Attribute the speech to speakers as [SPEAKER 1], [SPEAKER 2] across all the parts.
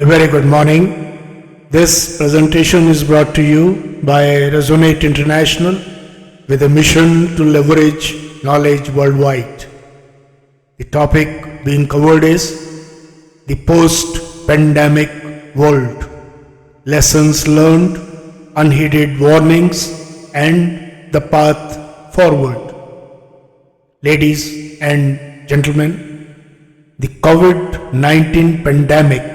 [SPEAKER 1] very good morning. This presentation is brought to you by Resonate International with a mission to leverage knowledge worldwide. The topic being covered is the post-pandemic world, lessons learned, unheeded warnings, and the path forward. Ladies and gentlemen, the COVID-19 pandemic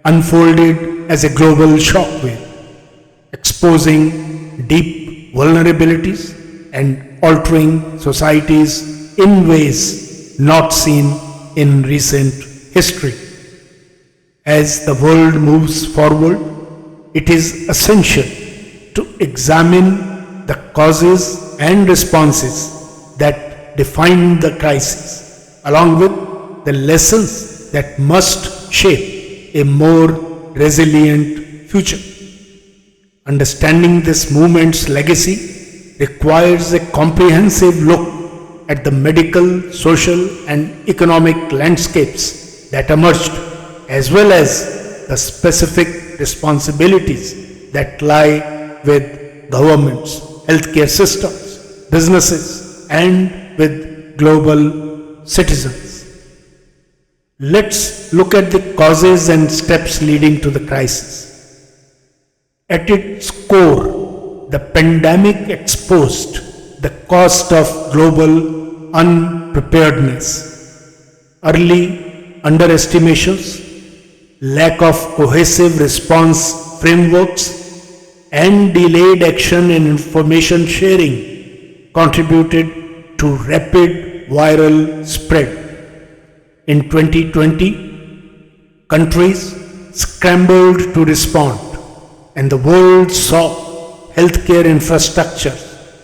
[SPEAKER 1] unfolded as a global shockwave, exposing deep vulnerabilities and altering societies in ways not seen in recent history. As the world moves forward, it is essential to examine the causes and responses that defined the crisis, along with the lessons that must shape a more resilient future. Understanding this movement's legacy requires a comprehensive look at the medical, social, and economic landscapes that emerged, as well as the specific responsibilities that lie with governments, healthcare systems, businesses, and with global citizens. Let's look at the causes and steps leading to the crisis. At its core, the pandemic exposed the cost of global unpreparedness, early underestimations, lack of cohesive response frameworks, and delayed action in information sharing contributed to rapid viral spread. In 2020, countries scrambled to respond, and the world saw healthcare infrastructure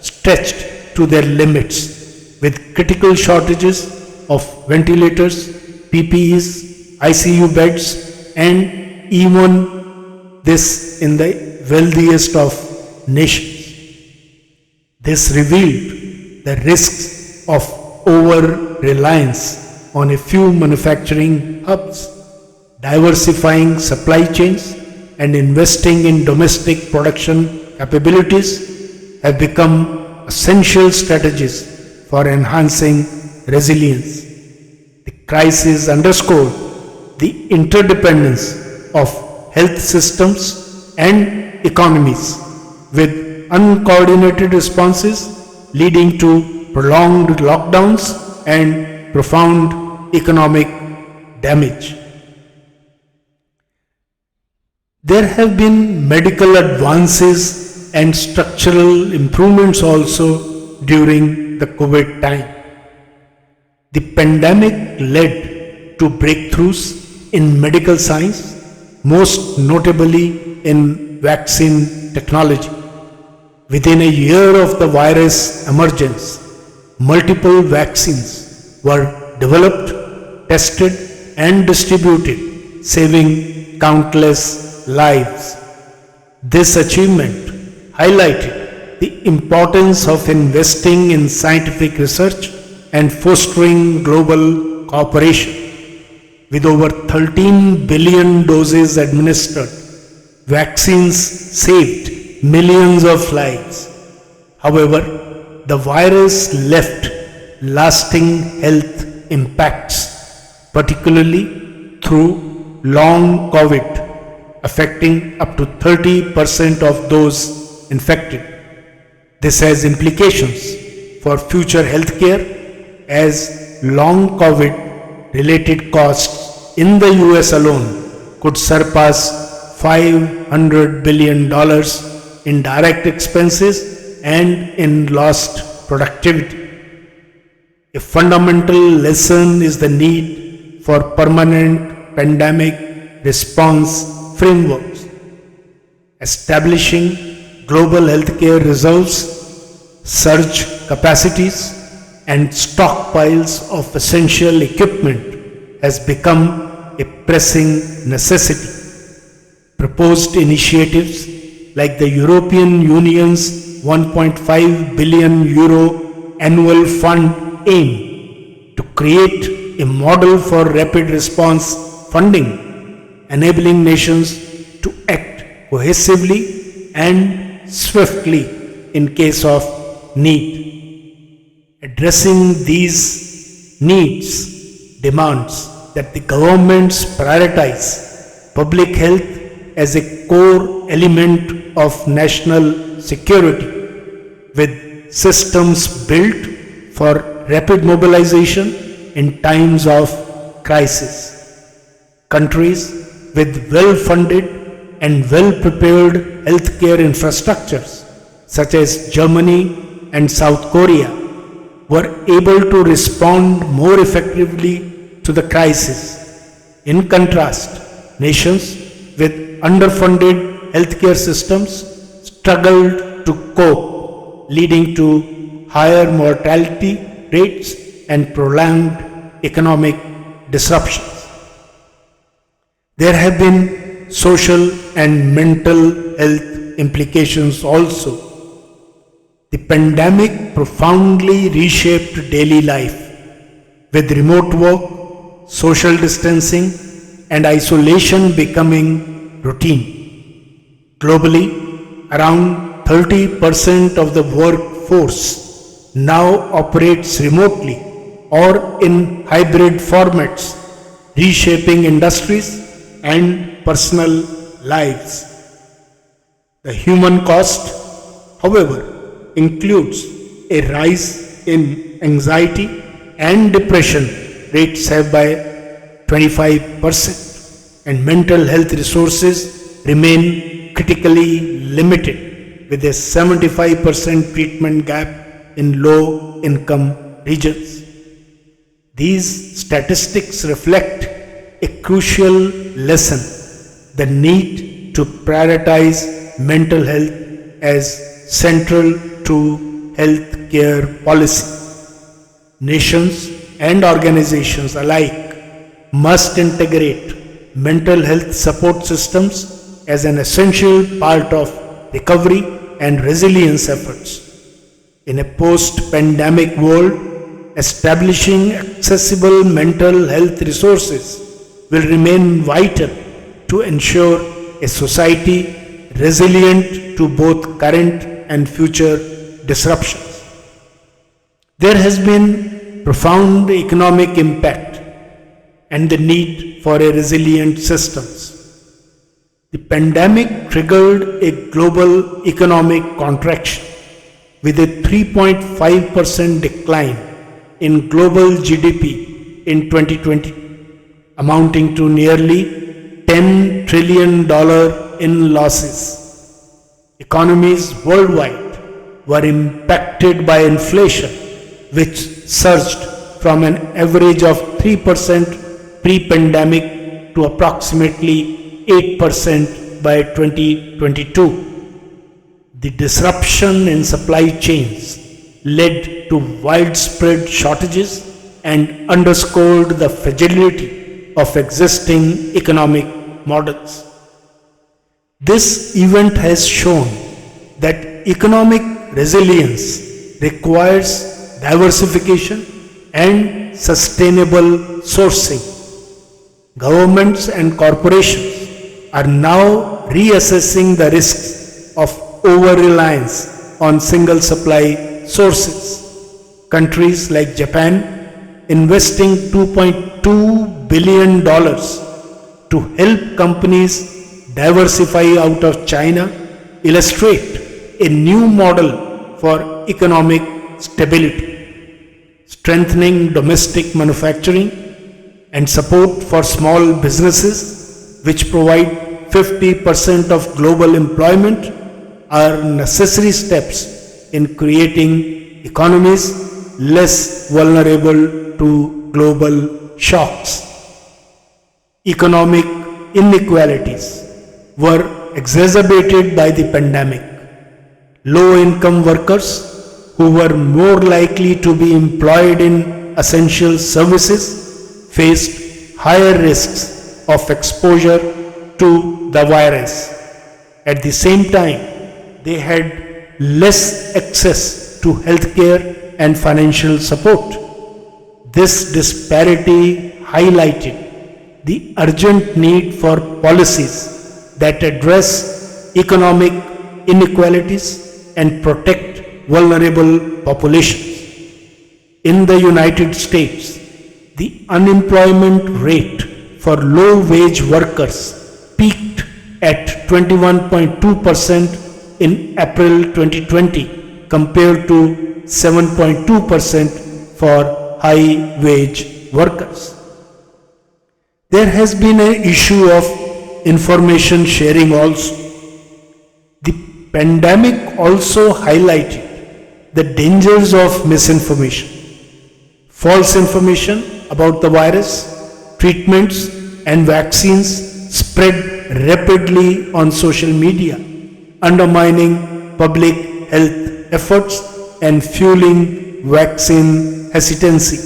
[SPEAKER 1] stretched to their limits, with critical shortages of ventilators, PPEs, ICU beds, and even this in the wealthiest of nations. This revealed the risks of over-reliance on a few manufacturing hubs. Diversifying supply chains and investing in domestic production capabilities have become essential strategies for enhancing resilience. The crisis underscored the interdependence of health systems and economies, with uncoordinated responses leading to prolonged lockdowns and profound economic damage. There have been medical advances and structural improvements also during the COVID time. The pandemic led to breakthroughs in medical science, most notably in vaccine technology. Within a year of the virus emergence, multiple vaccines were developed, tested, and distributed, saving countless lives. This achievement highlighted the importance of investing in scientific research and fostering global cooperation. With over 13 billion doses administered, vaccines saved millions of lives. However, the virus left lasting health impacts, particularly through long COVID, affecting up to 30% of those infected. This has implications for future healthcare, as long COVID related costs in the US alone could surpass $500 billion in direct expenses and in lost productivity. A fundamental lesson is the need for permanent pandemic response frameworks. Establishing global healthcare reserves, surge capacities, and stockpiles of essential equipment has become a pressing necessity. Proposed initiatives like the European Union's €1.5 billion annual fund aim to create a model for rapid response funding enabling nations to act cohesively and swiftly in case of need. Addressing these needs demands that the governments prioritize public health as a core element of national security, with systems built for rapid mobilization in times of crisis. Countries with well-funded and well-prepared healthcare infrastructures, such as Germany and South Korea, were able to respond more effectively to the crisis. In contrast, nations with underfunded healthcare systems struggled to cope, leading to higher mortality rates and prolonged economic disruptions. There have been social and mental health implications also. The pandemic profoundly reshaped daily life, with remote work, social distancing, and isolation becoming routine. Globally, around 30% of the workforce now operates remotely or in hybrid formats, reshaping industries and personal lives. The human cost, however, includes a rise in anxiety and depression rates have by 25%, and mental health resources remain critically limited, with a 75% treatment gap in low income regions. These statistics reflect a crucial lesson: the need to prioritize mental health as central to healthcare policy. Nations and organizations alike must integrate mental health support systems as an essential part of recovery and resilience efforts. In a post-pandemic world, establishing accessible mental health resources will remain vital to ensure a society resilient to both current and future disruptions. There has been profound economic impact and the need for a resilient systems. The pandemic triggered a global economic contraction with a 3.5% decline in global GDP in 2020, amounting to nearly $10 trillion in losses. Economies worldwide were impacted by inflation, which surged from an average of 3% pre-pandemic to approximately 8% by 2022. The disruption in supply chains led to widespread shortages and underscored the fragility of existing economic models. This event has shown that economic resilience requires diversification and sustainable sourcing. Governments and corporations are now reassessing the risks of over-reliance on single supply sources. Countries like Japan investing $2.2 billion to help companies diversify out of China illustrate a new model for economic stability. Strengthening domestic manufacturing and support for small businesses, which provide 50% of global employment, are necessary steps in creating economies less vulnerable to global shocks. Economic inequalities were exacerbated by the pandemic. Low-income workers, who were more likely to be employed in essential services, faced higher risks of exposure to the virus. At the same time, they had less access to healthcare and financial support. This disparity highlighted the urgent need for policies that address economic inequalities and protect vulnerable populations. In the United States, the unemployment rate for low-wage workers peaked at 21.2% in April 2020 compared to 7.2% for high-wage workers. There has been an issue of information sharing also. The pandemic also highlighted the dangers of misinformation. False information about the virus, treatments, and vaccines spread rapidly on social media, undermining public health efforts and fueling vaccine hesitancy.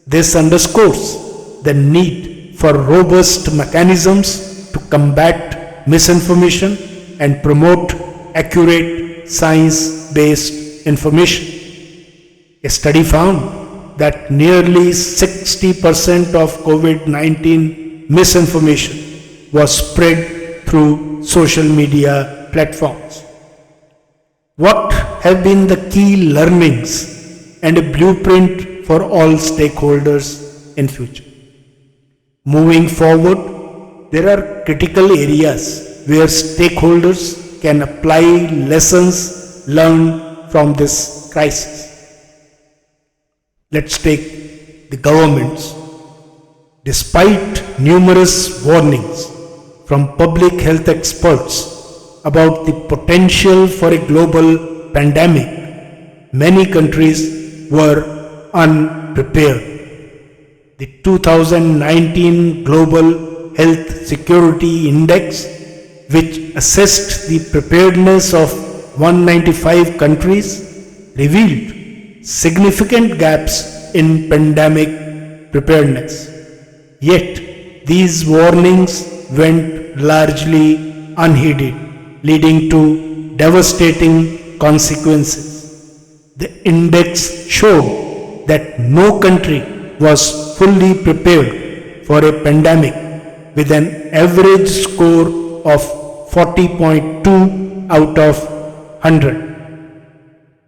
[SPEAKER 1] This underscores the need for robust mechanisms to combat misinformation and promote accurate science-based information. A study found that nearly 60% of COVID-19 misinformation was spread through social media platforms. What have been the key learnings and a blueprint for all stakeholders in future? Moving forward, there are critical areas where stakeholders can apply lessons learned from this crisis. Let's take the governments. Despite numerous warnings from public health experts about the potential for a global pandemic, many countries were unprepared. The 2019 Global Health Security Index, which assessed the preparedness of 195 countries, revealed significant gaps in pandemic preparedness. Yet, these warnings went largely unheeded, leading to devastating consequences. The index showed that no country was fully prepared for a pandemic, with an average score of 40.2 out of 100.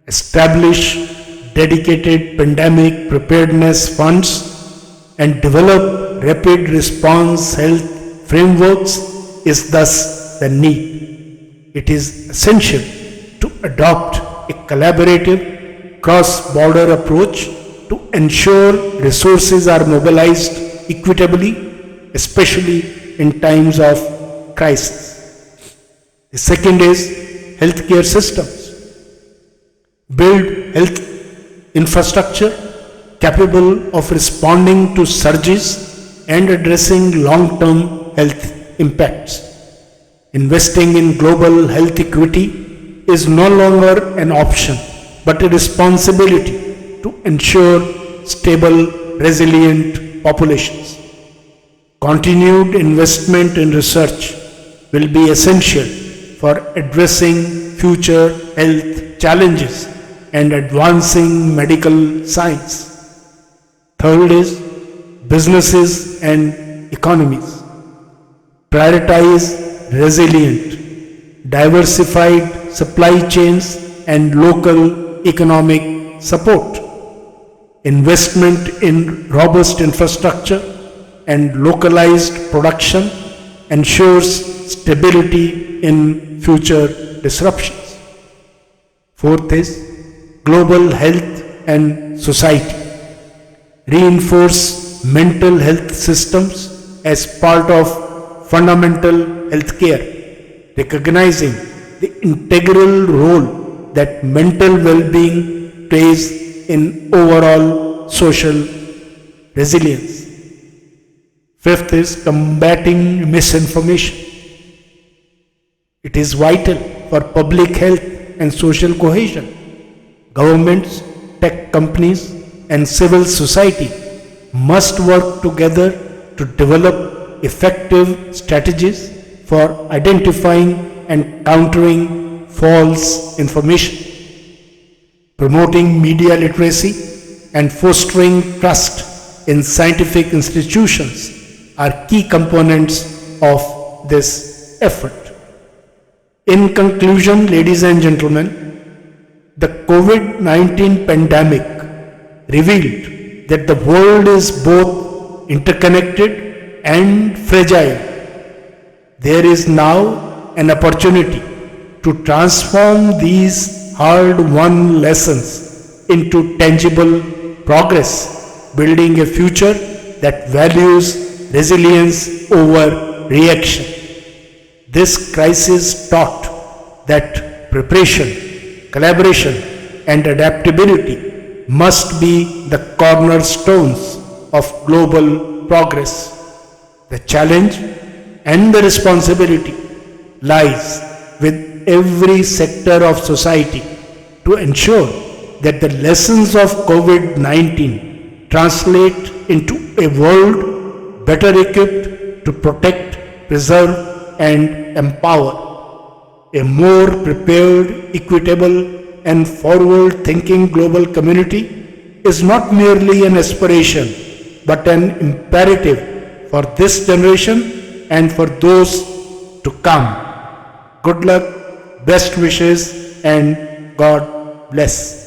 [SPEAKER 1] Establish dedicated pandemic preparedness funds and develop rapid response health frameworks is thus the need. It is essential to adopt a collaborative cross-border approach to ensure resources are mobilized equitably, especially in times of crisis. The second is healthcare systems. Build health infrastructure capable of responding to surges and addressing long-term health impacts. Investing in global health equity is no longer an option, but a responsibility to ensure stable, resilient populations. Continued investment in research will be essential for addressing future health challenges and advancing medical science. Third is businesses and economies. Prioritize resilient, diversified supply chains and local economic support. Investment in robust infrastructure and localized production ensures stability in future disruptions. Fourth is global health and society. Reinforce mental health systems as part of fundamental health care, recognizing the integral role that mental well-being plays in overall social resilience. Fifth is combating misinformation. It is vital for public health and social cohesion. Governments, tech companies, and civil society must work together to develop effective strategies for identifying and countering false information. Promoting media literacy and fostering trust in scientific institutions are key components of this effort. In conclusion, ladies and gentlemen, the COVID-19 pandemic revealed that the world is both interconnected and fragile. There is now an opportunity to transform these hard-won lessons into tangible progress, building a future that values resilience over reaction. This crisis taught that preparation, collaboration, and adaptability must be the cornerstones of global progress. The challenge and the responsibility lies with every sector of society to ensure that the lessons of COVID-19 translate into a world better equipped to protect, preserve, and empower. A more prepared, equitable, and forward-thinking global community is not merely an aspiration, but an imperative for this generation and for those to come. Good luck, best wishes, and God bless.